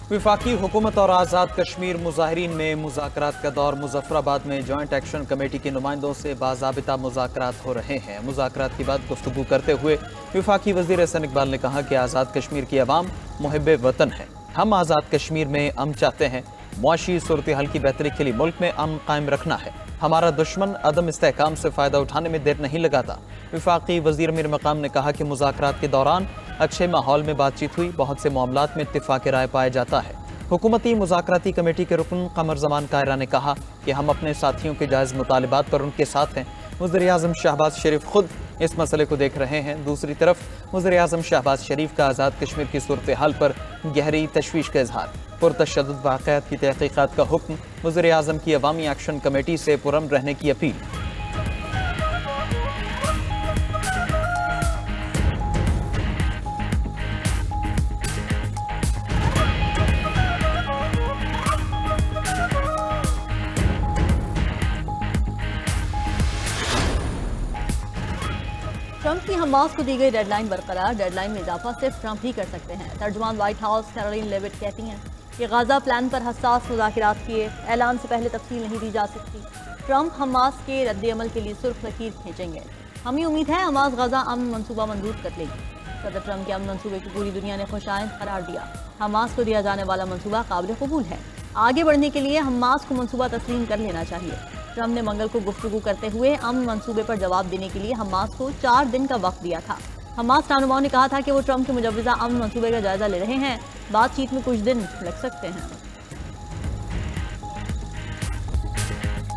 वफाकी हुकूमत और आज़ाद कश्मीर मुजाहरीन में मुज़ाकरात का दौर। मुजफ्फराबाद में जॉइंट एक्शन कमेटी के नुमाइंदों से बाज़ाबिता मुज़ाकरात हो रहे हैं। मुज़ाकरात के बाद गुफ्तगू करते हुए वफाकी वज़ीर एहसन इकबाल ने कहा कि आज़ाद कश्मीर की अवाम मुहिब्बे वतन है। हम आज़ाद कश्मीर में अमन चाहते हैं। मुआशी सूरत हाल की बेहतरी के लिए मुल्क में अमन कायम रखना है। हमारा दुश्मन अदम इस्तेहकाम से फ़ायदा उठाने में देर नहीं लगाता। वफाकी वज़ीर अमीर मकाम ने कहा कि मुज़ाकरात के दौरान अच्छे माहौल में बातचीत हुई। बहुत से मामलात में इत्तिफ़ाक़ राय पाया जाता है। हुकूमती मुज़ाकराती कमेटी के रुकन कमर ज़मान कायरा ने कहा कि हम अपने साथियों के जायज़ मुतालिबात पर उनके साथ हैं। वज़ीर-ए-आज़म शहबाज शरीफ खुद इस मसले को देख रहे हैं। दूसरी तरफ वज़ीर-ए-आज़म शहबाज शरीफ का आज़ाद कश्मीर की सूरत हाल पर गहरी तशवीश का इजहार। पुरतशद्दुद वाक़यात की तहक़ीक़ात का हुक्म। वज़ीर-ए-आज़म की अवामी एक्शन कमेटी से पुरअमन रहने की अपील। ट्रंप की हमास को दी गई डेडलाइन बरकरार। डेडलाइन में इजाफा सिर्फ ट्रंप ही कर सकते हैं। तर्जुमान व्हाइट हाउस कैरोलिन लेविट कहती हैं कि गाजा प्लान पर हसास मुज़ाकरात किए ऐलान से पहले तफसील नहीं दी जा सकती। ट्रंप हमास के रद्द-ए-अमल के लिए सुर्ख लकीर खींचेंगे। हमें उम्मीद है हमास गाजा अमन मंसूबा मंजूर कर लेगी। सदर ट्रंप के अमन मंसूबे को पूरी दुनिया ने खुशाइंद करार दिया। हमास को दिया जाने वाला मंसूबा काबिल कबूल है। आगे बढ़ने के लिए हमास को मंसूबा तस्लीम कर लेना चाहिए। ट्रंप ने मंगल को गुफ्तगू करते हुए अमन मंसूबे पर जवाब देने के लिए हमास को 4 दिन का वक्त दिया था। हमास रहनुमाओं ने कहा था कि वो ट्रंप के मुजव्वज़ा अमन मंसूबे का जायजा ले रहे हैं। बातचीत में कुछ दिन लग सकते हैं।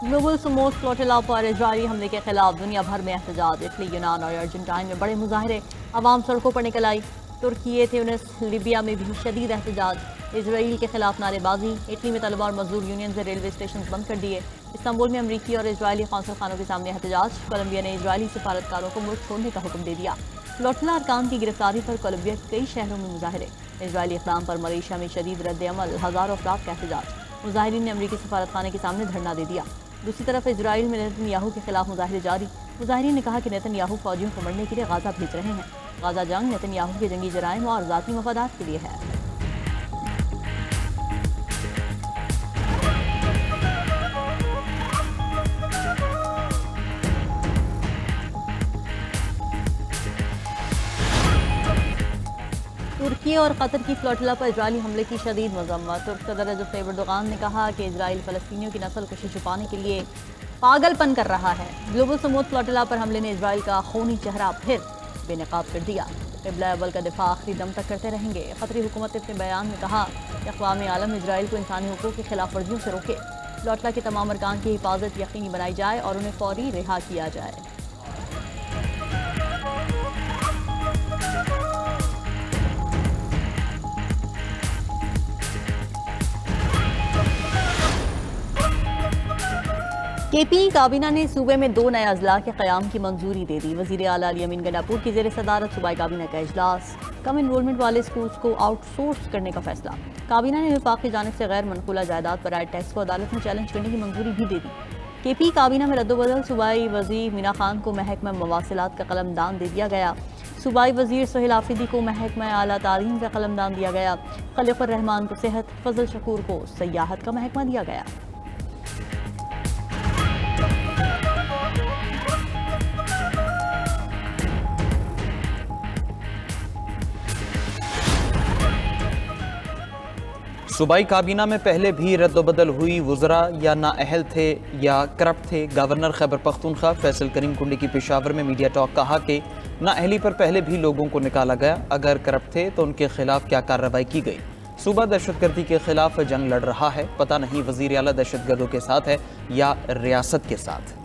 ग्लोबल सुमोस फ्लोटिला पर इजरायली हमले के खिलाफ दुनिया भर में एहतजाज। इटली, यूनान और अर्जेंटाइन में बड़े मुजाहरे। अवाम सड़कों पर निकल आई। तुर्की, ट्यूनिस, लीबिया में भी शदीद एहतजाज। इसराइल के खिलाफ नारेबाजी। इटली में तलबा और मजदूर यूनियन से रेलवे स्टेशन बंद कर दिए। इस्तांबुल में अमरीकी और इजरायली कौंसल खानों के सामने एहतजाज। कोलंबिया ने इजरायली सफारतकारों को मुल्क छोड़ने का हुक्म दे दिया। फ्लोटिला अरकान की गिरफ्तारी पर कोलंबिया के कई शहरों में मुजाहरे। इजरायली इक़दाम पर मलेशिया में शदीद रद्द-ए-अमल। हज़ारों अफराद का एहतजाज। मुजाहिरीन ने अमरीकी सफारतखाने के सामने धरना दे दिया। दूसरी तरफ इजराइल में नेतन्याहू के खिलाफ मुजाहरे जारी। मुजाहिरीन ने कहा कि नेतन्याहू फौजियों को मरने के लिए गाजा भेज रहे हैं। गाजा जंग नेतन्याहू के जंगी जराइम और ज़ाती मफादात के लिए है। तुर्की और कतर की फ्लोटिला पर इजरायली हमले की शदीद मज़म्मत। तुर्क सदर रजब तय्यब एर्दोगान ने कहा कि इजराइल फ़लस्तीनियों की नस्ल कुशी छुपाने के लिए पागलपन कर रहा है। ग्लोबल सुमूद फ्लोटिला पर हमले ने इजराइल का खूनी चेहरा फिर बेनकाब कर दिया। क़िबला अव्वल का दिफा आखिरी दम तक करते रहेंगे। क़तरी हुकूमत ने अपने बयान में कहा कि अक़वाम आलम इजराइल को इंसानी हुकूक़ की खिलाफ वर्जियों से रोके। फ्लोटिला के तमाम अरकान की हिफाजत यकीनी बनाई जाए और उन्हें फौरी रिहा किया जाए। केपी काबीना ने सूबे में 2 नए अजला के क़याम की मंजूरी दे दी। वज़ीर आला अली अमीन गंडापुर की ज़ेर सदारत सूबाई काबीना का इजलास। कम इनरोलमेंट वाले स्कूल्स को आउटसोर्स करने का फैसला। काबीना ने वफाक की जानिब से गैर मनकूला जायदाद पर आए टैक्स को अदालत में चैलेंज करने की मंजूरी भी दे दी। केपी काबीना में रद्दोबदल। सूबाई वज़ीर मीना खान को महकमा मवासिलात का कलमदान दे दिया गया। सूबाई वज़ीर सोहेल आफरीदी को महकमा आला तालीम का कलमदान दिया गया। खलीक़ुर रहमान को सेहत, फजल शकूर को सयाहत का महकमा दिया गया। सूबाई काबीना में पहले भी रद्दबदल हुई। वज़रा या नाअहल थे या करप्ट थे। गवर्नर खैबर पख्तूनख्वा फैसल करीम कुंडी की पेशावर में मीडिया टॉक कहा कि नाअहली पर पहले भी लोगों को निकाला गया। अगर करप्ट थे तो उनके खिलाफ क्या कार्रवाई की गई। सूबा दहशतगर्दी के खिलाफ जंग लड़ रहा है। पता नहीं वज़ीर आला दहशतगर्दों के साथ है या रियासत के साथ।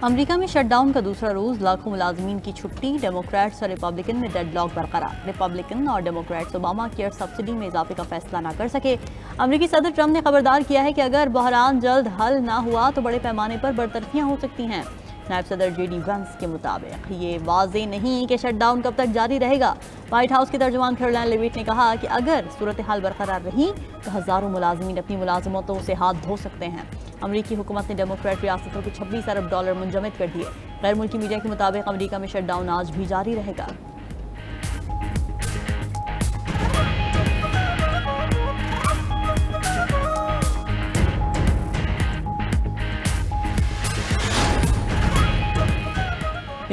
अमेरिका में शटडाउन का दूसरा रोज। लाखों मुलाजमीन की छुट्टी। डेमोक्रेट्स और रिपब्लिकन में डेडलॉक बरकरार। रिपब्लिकन और डेमोक्रेट्स ओबामा केयर सब्सिडी में इजाफे का फैसला न कर सके। अमेरिकी सदर ट्रंप ने खबरदार किया है कि अगर बहरान जल्द हल ना हुआ तो बड़े पैमाने पर बरतरफियां हो सकती हैं। नायब सदर जेडी वैंस के मुताबिक ये वाज़ेह नहीं कि शटडाउन कब तक जारी रहेगा। व्हाइट हाउस के तर्जुमान कैरोलिन लेविट ने कहा कि अगर सूरत हाल बरकरार रही तो हज़ारों मुलाजमीन अपनी मुलाजमतों से हाथ धो सकते हैं। अमरीकी हुकूमत ने डेमोक्रेट रियासतों के $26 अरब मुंजमद कर दिए। غیر ملکی میڈیا کے مطابق امریکہ میں شٹ ڈاؤن آج بھی جاری رہے گا۔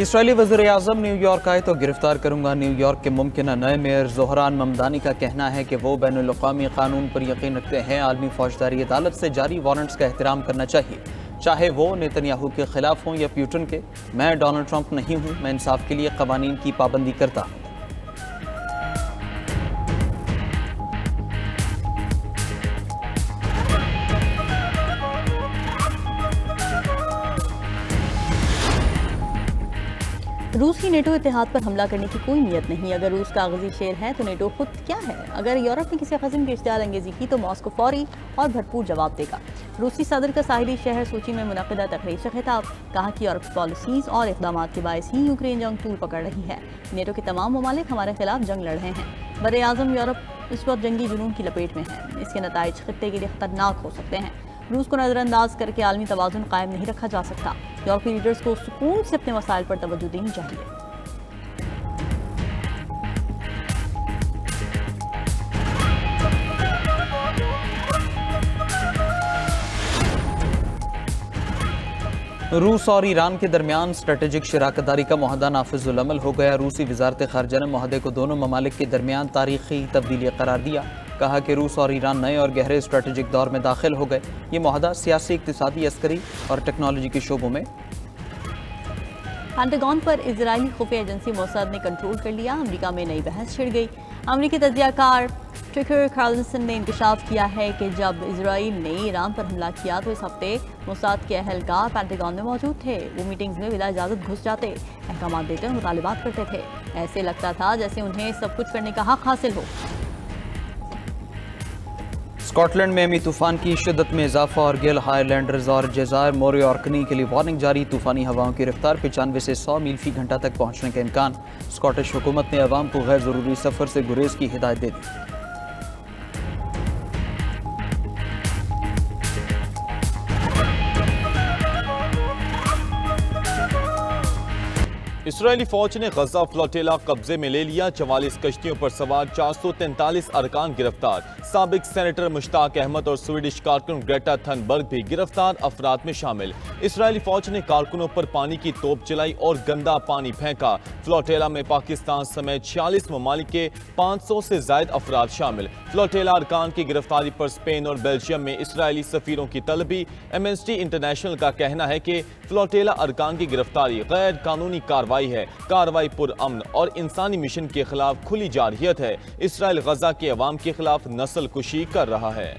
اسرائیلی وزیر اعظم نیو یارک آئے تو گرفتار کروں گا۔ نیو یارک کے ممکنہ نئے میئر زہران ممدانی کا کہنا ہے کہ وہ بین الاقوامی قانون پر یقین رکھتے ہیں۔ عالمی فوجداری عدالت سے جاری وارنٹس کا احترام کرنا چاہیے، چاہے وہ نیتن یاہو کے خلاف ہوں یا پیوٹن کے۔ میں ڈونلڈ ٹرمپ نہیں ہوں، میں انصاف کے لیے قوانین کی پابندی کرتا ہوں۔ روس کی نیٹو اتحاد پر حملہ کرنے کی کوئی نیت نہیں۔ اگر روس کاغذی شیر ہے تو نیٹو خود کیا ہے؟ اگر یورپ نے کسی قسم کی اشتعال انگیزی کی تو ماسکو فوری اور بھرپور جواب دے گا۔ روسی صدر کا ساحلی شہر سوچی میں منعقدہ تقریب سے خطاب، کہا کہ یورپ پالیسیز اور اقدامات کے باعث ہی یوکرین جنگ طول پکڑ رہی ہے۔ نیٹو کے تمام ممالک ہمارے خلاف جنگ لڑ رہے ہیں۔ بر اعظم یورپ اس وقت جنگی جنون کی لپیٹ میں ہے۔ اس کے نتائج خطے کے لیے خطرناک ہو سکتے ہیں۔ روس کو نظر انداز کر کے عالمی توازن قائم نہیں رکھا جا سکتا۔ یورپی لیڈرز کو سکون سے اپنے مسائل پر توجہ دینی چاہیے۔ روس اور ایران کے درمیان اسٹریٹجک شراکت داری کا معاہدہ نافذ العمل ہو گیا۔ روسی وزارت خارجہ نے معاہدے کو دونوں ممالک کے درمیان تاریخی تبدیلی قرار دیا، کہا کہ روس اور ایران نئے اور گہرے اسٹریٹجک دور میں داخل ہو گئے۔ یہ معاہدہ سیاسی، اقتصادی، عسکری اور ٹیکنالوجی کے شعبوں میں پینٹاگون پر اسرائیلی خفیہ ایجنسی موساد نے کنٹرول کر لیا۔ امریکہ میں نئی بحث چھڑ گئی۔ امریکی تجزیہ کار ٹریکر کارلسن نے انکشاف کیا ہے کہ جب اسرائیل نے ایران پر حملہ کیا تو اس ہفتے موساد کے اہلکار پینٹاگون میں موجود تھے۔ وہ میٹنگز میں بلا اجازت گھس جاتے، احکامات دیتے اور مطالبات کرتے تھے۔ ایسے لگتا تھا جیسے انہیں سب کچھ کرنے کا حق حاصل ہو۔ اسکاٹ لینڈ میں امی طوفان کی شدت میں اضافہ اور گیل ہائی لینڈرز اور جزائر موری اور کنی کے لیے وارننگ جاری۔ طوفانی ہواؤں کی رفتار 95 سے 100 میل فی گھنٹہ تک پہنچنے کا امکان۔ اسکاٹش حکومت نے عوام کو غیر ضروری سفر سے گریز کی ہدایت دے دی۔ اسرائیلی فوج نے غزہ فلوٹیلا قبضے میں لے لیا۔ 44 کشتیوں پر سوار 443 ارکان گرفتار۔ سابق سینیٹر مشتاق احمد اور سویڈش کارکن گریٹا تھنبرگ بھی گرفتار افراد میں شامل۔ اسرائیلی فوج نے کارکنوں پر پانی کی توپ چلائی اور گندا پانی پھینکا۔ فلوٹیلا میں پاکستان سمیت 46 ممالک کے 500 سے زائد افراد شامل۔ فلوٹیلا ارکان کی گرفتاری پر اسپین اور بیلجیم میں اسرائیلی سفیروں کی طلبی۔ ایمنسٹی انٹرنیشنل کا کہنا ہے کہ فلوٹیلا ارکان کی گرفتاری غیر قانونی کارروائی ہے۔ کارروائی پر امن اور انسانی مشن کے خلاف کھلی جارحیت ہے۔ اسرائیل غزہ کے عوام کے خلاف نسل کشی کر رہا ہے۔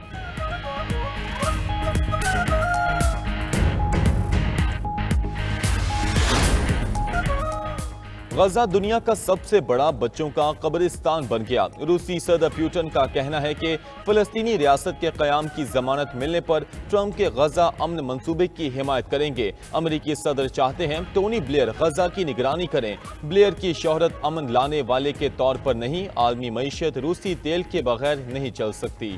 غزہ دنیا کا سب سے بڑا بچوں کا قبرستان بن گیا۔ روسی صدر پیوٹن کا کہنا ہے کہ فلسطینی ریاست کے قیام کی ضمانت ملنے پر ٹرمپ کے غزہ امن منصوبے کی حمایت کریں گے۔ امریکی صدر چاہتے ہیں ٹونی بلیئر غزہ کی نگرانی کریں۔ بلیئر کی شہرت امن لانے والے کے طور پر نہیں، عالمی معیشت روسی تیل کے بغیر نہیں چل سکتی۔